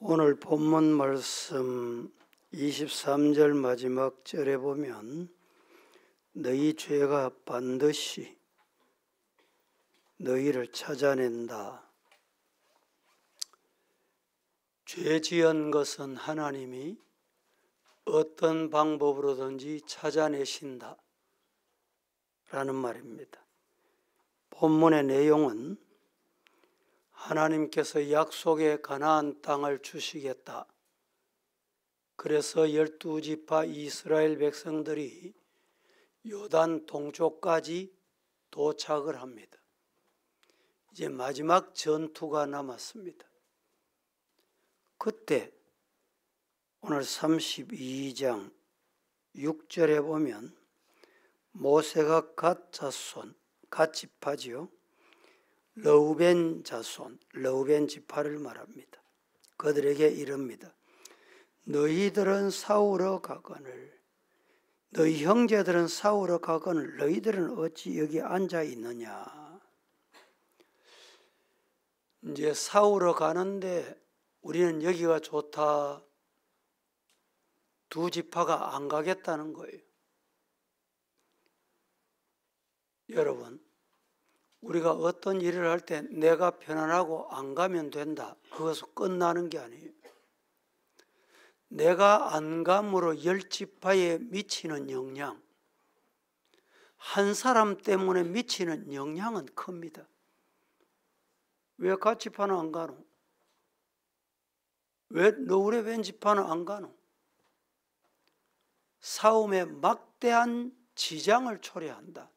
오늘 본문 말씀 23절 마지막 절에 보면 너희 죄가 반드시 너희를 찾아낸다. 죄 지은 것은 하나님이 어떤 방법으로든지 찾아내신다 라는 말입니다. 본문의 내용은 하나님께서 약속의 가나안 땅을 주시겠다. 그래서 12지파 이스라엘 백성들이 요단 동쪽까지 도착을 합니다. 이제 마지막 전투가 남았습니다. 그때 오늘 32장 6절에 보면 모세가 갓 자손, 갓 지파지요. 르우벤 자손, 르우벤 지파를 말합니다. 그들에게 이릅니다. 너희들은 싸우러 가거늘, 너희 형제들은 싸우러 가거늘 너희들은 어찌 여기 앉아 있느냐. 이제 싸우러 가는데 우리는 여기가 좋다. 두 지파가 안 가겠다는 거예요. 여러분, 우리가 어떤 일을 할 때 내가 편안하고 안 가면 된다. 그것은 끝나는 게 아니에요. 내가 안 감으로 10지파에 미치는 영향, 한 사람 때문에 미치는 영향은 큽니다. 왜 갓 지파는 안 가노? 왜 르우벤 지파는 안 가노? 싸움에 막대한 지장을 초래한다.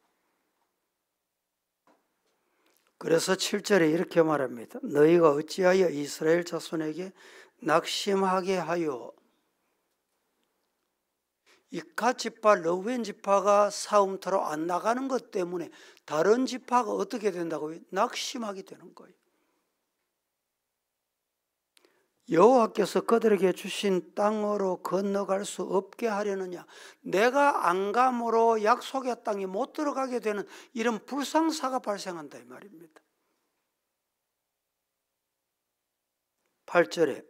그래서 7절에 이렇게 말합니다. 너희가 어찌하여 이스라엘 자손에게 낙심하게 하여. 이 갓 지파, 르우벤 지파가 싸움터로 안 나가는 것 때문에 다른 지파가 어떻게 된다고요? 낙심하게 되는 거예요. 여호와께서 그들에게 주신 땅으로 건너갈 수 없게 하려느냐. 내가 안 감으로 약속의 땅에 못 들어가게 되는 이런 불상사가 발생한다 이 말입니다. 8절에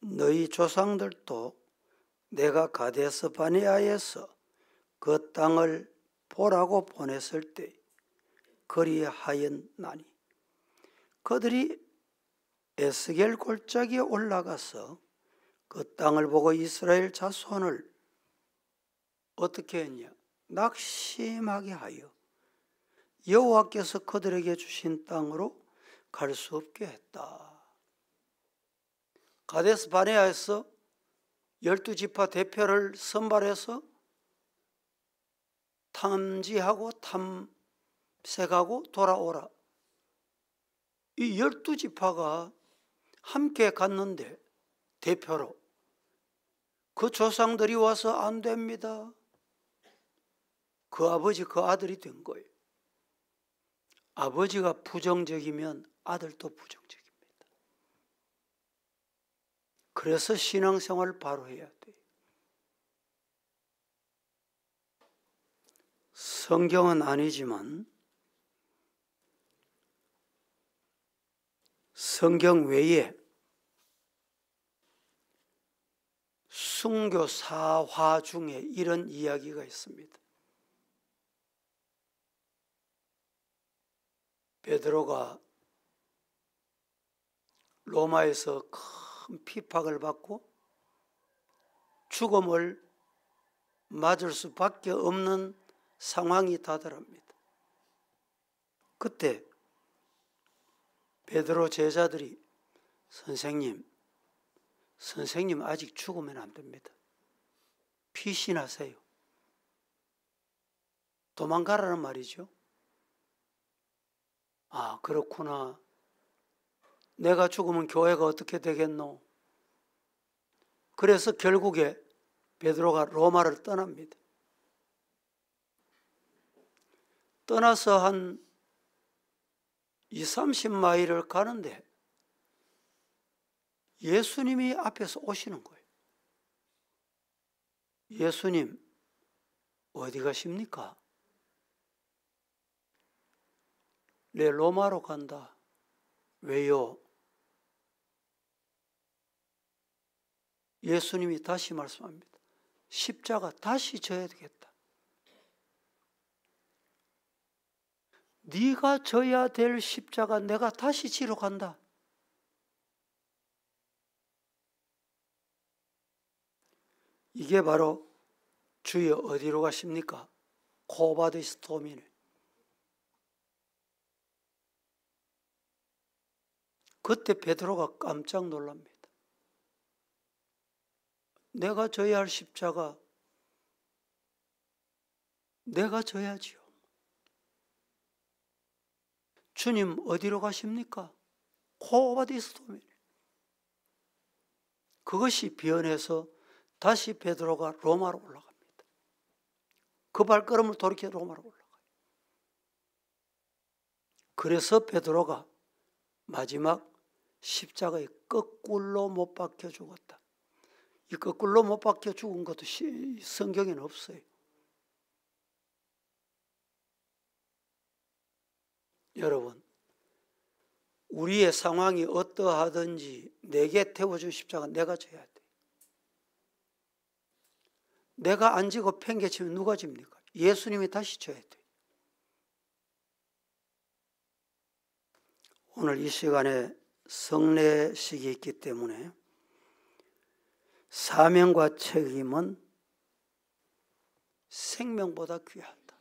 너희 조상들도 내가 가데스 바네아에서 그 땅을 보라고 보냈을 때 그리하였나니 그들이 에스겔 골짜기에 올라가서 그 땅을 보고 이스라엘 자손을 어떻게 했냐? 낙심하게 하여 여호와께서 그들에게 주신 땅으로 갈 수 없게 했다. 가데스 바네아에서 12지파 대표를 선발해서 탐지하고 탐색하고 돌아오라. 이 12지파가 함께 갔는데 대표로 그 조상들이 와서 안 됩니다. 그 아버지 그 아들이 된 거예요. 아버지가 부정적이면 아들도 부정적입니다. 그래서 신앙생활을 바로 해야 돼요. 성경은 아니지만 성경 외에 순교 사화 중에 이런 이야기가 있습니다. 베드로가 로마에서 큰 핍박을 받고 죽음을 맞을 수밖에 없는 상황이 다다릅니다. 그때 베드로 제자들이 선생님 아직 죽으면 안 됩니다. 피신하세요. 도망가라는 말이죠. 아, 그렇구나. 내가 죽으면 교회가 어떻게 되겠노? 그래서 결국에 베드로가 로마를 떠납니다. 떠나서 한 20-30마일을 가는데 예수님이 앞에서 오시는 거예요. 예수님, 어디 가십니까? 내 로마로 간다. 왜요? 예수님이 다시 말씀합니다. 십자가 다시 져야 되겠다. 네가 져야 될 십자가 내가 다시 지러 간다. 이게 바로 주여 어디로 가십니까? 코바디스 도미네. 그때 베드로가 깜짝 놀랍니다. 내가 져야 할 십자가 내가 져야지요. 주님 어디로 가십니까? 코바디스 도미네. 그것이 변해서 다시 베드로가 로마로 올라갑니다. 그 발걸음을 돌이켜 로마로 올라가요. 그래서 베드로가 마지막 십자가에 거꾸로 못 박혀 죽었다. 이 거꾸로 못 박혀 죽은 것도 성경에는 없어요. 여러분, 우리의 상황이 어떠하든지 내게 태워준 십자가 내가 져야 돼. 내가 안 지고 팽개치면 누가 집니까? 예수님이 다시 져야 돼. 오늘 이 시간에 성례식이 있기 때문에 사명과 책임은 생명보다 귀하다.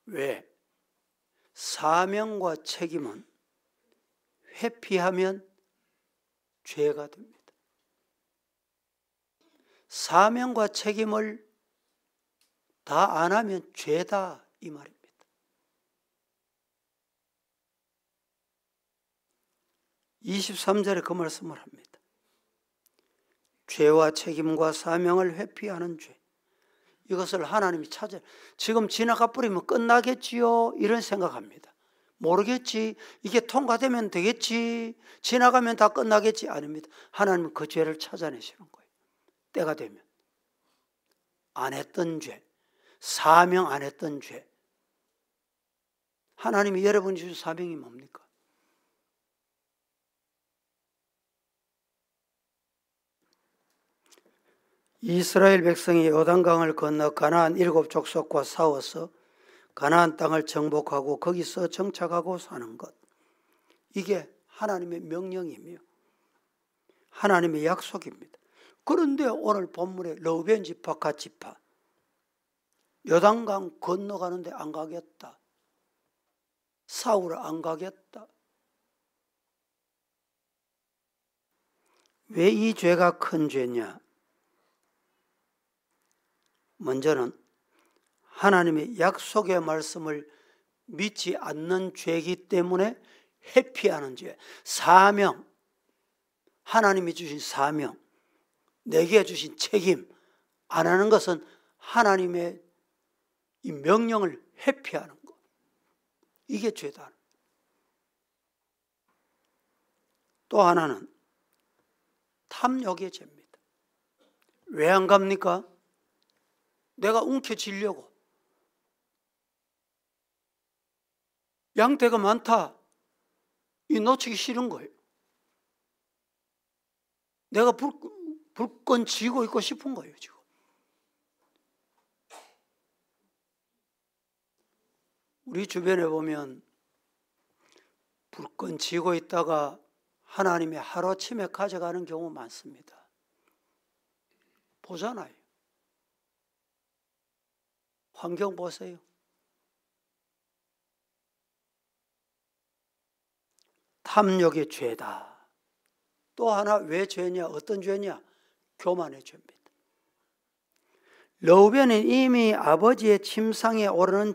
왜? 사명과 책임은 회피하면 죄가 됩니다. 사명과 책임을 다 안 하면 죄다 이 말입니다. (23절에) 그 말씀을 합니다. 죄와 책임과 사명을 회피하는 죄, 이것을 하나님이 찾아요. 지금 지나가 버리면 끝나겠지요 이런 생각합니다. 모르겠지, 이게 통과되면 되겠지, 지나가면 다 끝나겠지. 아닙니다. 하나님은 그 죄를 찾아내시는 거예요. 때가 되면 안 했던 죄, 사명 안 했던 죄. 하나님이 여러분이 주신 사명이 뭡니까? 이스라엘 백성이 요단강을 건너 가나안 7 족속과 싸워서 가나안 땅을 정복하고 거기서 정착하고 사는 것, 이게 하나님의 명령이며 하나님의 약속입니다. 그런데 오늘 본문에 르우벤 지파, 갓 지파 요단강 건너가는데 안 가겠다, 싸우러 안 가겠다. 왜 이 죄가 큰 죄냐? 먼저는 하나님의 약속의 말씀을 믿지 않는 죄이기 때문에 회피하는 죄. 사명, 하나님이 주신 사명, 내게 주신 책임 안 하는 것은 하나님의 이 명령을 회피하는 것, 이게 죄다. 또 하나는 탐욕의 죄입니다. 왜 안 갑니까? 내가 움켜쥐려고. 양떼가 많다, 이 놓치기 싫은 거예요. 내가 불끈 쥐고 있고 싶은 거예요 지금. 우리 주변에 보면 불끈 쥐고 있다가 하나님이 하루아침에 가져가는 경우 많습니다. 보잖아요. 환경 보세요. 탐욕의 죄다. 또 하나 왜 죄냐? 어떤 죄냐? 교만의 죄입니다. 르우벤은 이미 아버지의 침상에 오르는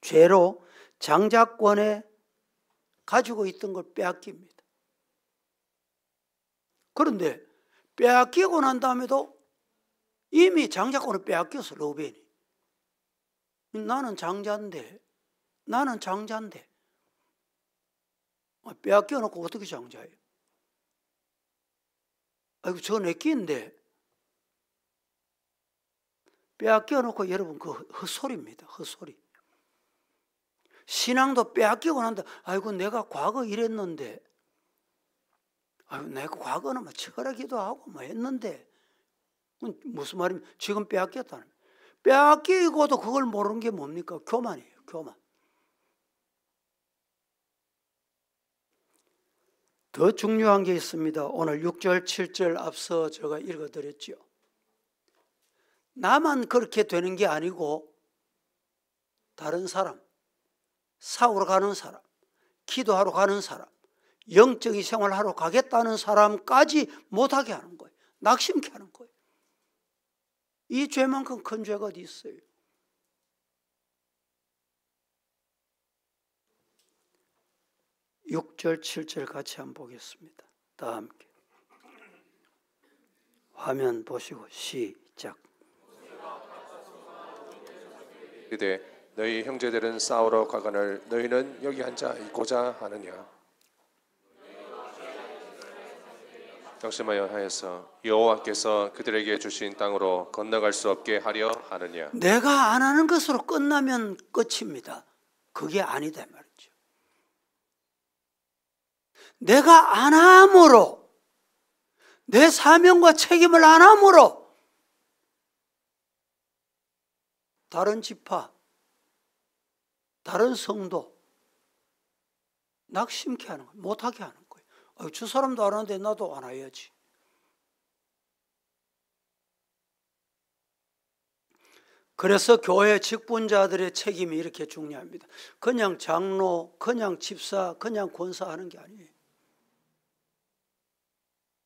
죄로 장자권에 가지고 있던 걸 빼앗깁니다. 그런데 빼앗기고 난 다음에도 이미 장자권을 빼앗겼어. 르우벤이. 나는 장자인데 빼앗겨 놓고 어떻게 장자예요? 아이고 저 내 끼인데. 빼앗겨 놓고 여러분 그 헛소리입니다. 헛소리. 신앙도 빼앗기고 난다. 아이고 내가 과거 이랬는데. 아유, 내가 과거는 뭐 철학기도 하고 뭐 했는데 무슨 말이면 지금 빼앗겼다는. 빼앗기고도 그걸 모르는 게 뭡니까? 교만이에요. 교만. 더 중요한 게 있습니다. 오늘 6절 7절 앞서 제가 읽어드렸죠. 나만 그렇게 되는 게 아니고 다른 사람, 사우러 가는 사람, 기도하러 가는 사람, 영적인 생활하러 가겠다는 사람까지 못하게 하는 거예요. 낙심케 하는 거예요. 이 죄만큼 큰 죄가 어디 있어요? 육 절 7절 같이 한번 보겠습니다. 다 함께. 화면 보시고 시작. 그대 너희 형제들은 싸우러 가거늘 너희는 여기 앉아 있고자 하느냐. 결심하여 하여서 여호와께서 그들에게 주신 땅으로 건너갈 수 없게 하려 하느냐. 내가 안 하는 것으로 끝나면 끝입니다. 그게 아니다 말이죠. 내가 안 함으로, 내 사명과 책임을 안 함으로 다른 지파, 다른 성도 낙심케 하는 거예요. 못하게 하는 거예요. 저 사람도 안 하는데 나도 안 해야지. 그래서 교회 직분자들의 책임이 이렇게 중요합니다. 그냥 장로, 그냥 집사, 그냥 권사하는 게 아니에요.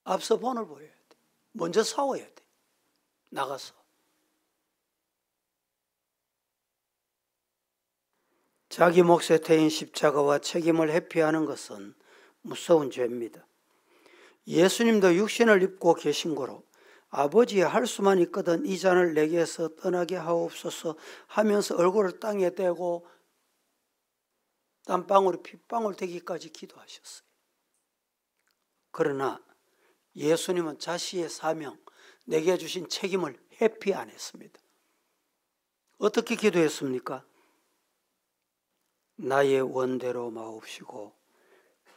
앞서 본을 보여야 돼. 먼저 싸워야 돼. 나가서. 자기 몫에 태인 십자가와 책임을 회피하는 것은 무서운 죄입니다. 예수님도 육신을 입고 계신 거로 아버지의 할 수만 있거든 이 잔을 내게서 떠나게 하옵소서 하면서 얼굴을 땅에 대고 땀방울이 핏방울 되기까지 기도하셨어요. 그러나 예수님은 자신의 사명, 내게 주신 책임을 회피 안 했습니다. 어떻게 기도했습니까? 나의 원대로 마옵시고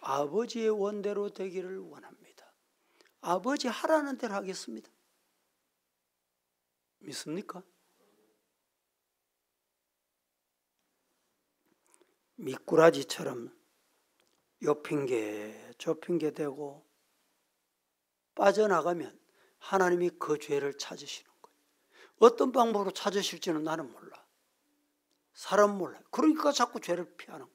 아버지의 원대로 되기를 원합니다. 아버지 하라는 대로 하겠습니다. 믿습니까? 미꾸라지처럼 요 핑계 저 핑계 대고 빠져나가면 하나님이 그 죄를 찾으시는 거예요. 어떤 방법으로 찾으실지는 나는 몰라. 사람 몰라요. 그러니까 자꾸 죄를 피하는 거예요.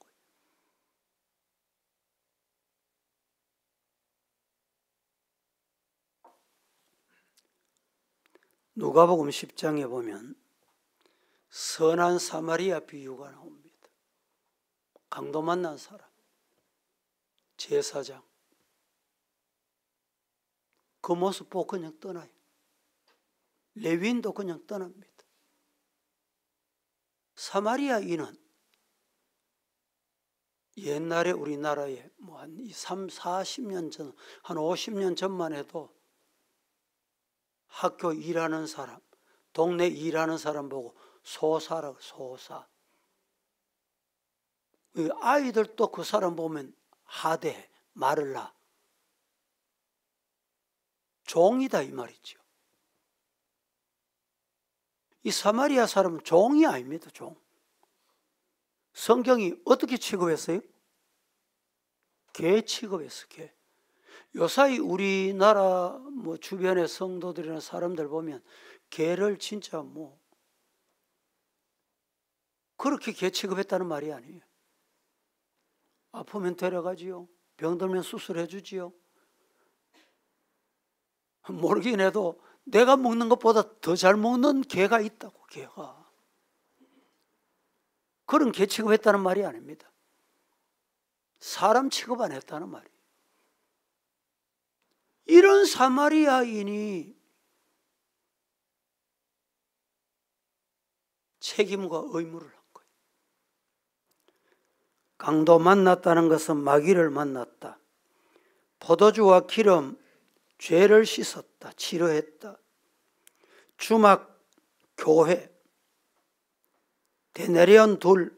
누가복음 10장에 보면 선한 사마리아 비유가 나옵니다. 강도 만난 사람, 제사장. 그 모습 보고 그냥 떠나요. 레위인도 그냥 떠납니다. 사마리아인은 옛날에 우리나라에 뭐 한 3, 40년 전, 한 50년 전만 해도 학교 일하는 사람, 동네 일하는 사람 보고 소사라고 소사. 아이들도 그 사람 보면 하대, 말을 나. 종이다 이 말이죠. 이 사마리아 사람은 종이 아닙니다. 종. 성경이 어떻게 취급했어요? 개 취급했어. 개. 요사이 우리나라 뭐 주변의 성도들이나 사람들 보면 개를 진짜 뭐 그렇게 개 취급했다는 말이 아니에요. 아프면 데려가지요. 병들면 수술해 주지요. 모르긴 해도 내가 먹는 것보다 더 잘 먹는 개가 있다고. 개가. 그런 개 취급했다는 말이 아닙니다. 사람 취급 안 했다는 말이에요. 이런 사마리아인이 책임과 의무를 한 거예요. 강도 만났다는 것은 마귀를 만났다. 포도주와 기름, 죄를 씻었다. 치료했다. 주막, 교회, 데네리온 둘,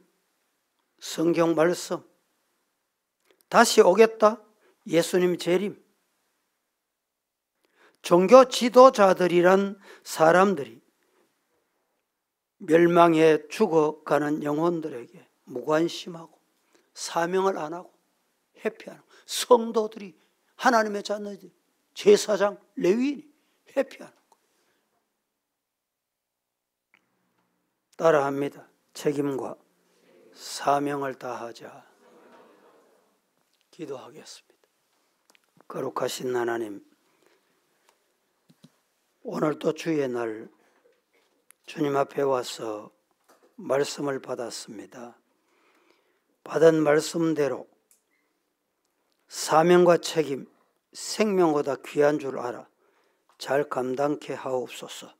성경 말씀, 다시 오겠다. 예수님 재림. 종교 지도자들이란 사람들이 멸망해 죽어가는 영혼들에게 무관심하고 사명을 안 하고 회피하는, 성도들이, 하나님의 자녀들, 제사장, 레위인이 회피하는 거예요. 따라합니다. 책임과 사명을 다하자. 기도하겠습니다. 거룩하신 하나님, 오늘 또 주의 날 주님 앞에 와서 말씀을 받았습니다. 받은 말씀대로 사명과 책임, 생명보다 귀한 줄 알아 잘 감당케 하옵소서.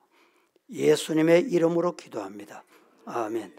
예수님의 이름으로 기도합니다. 아멘.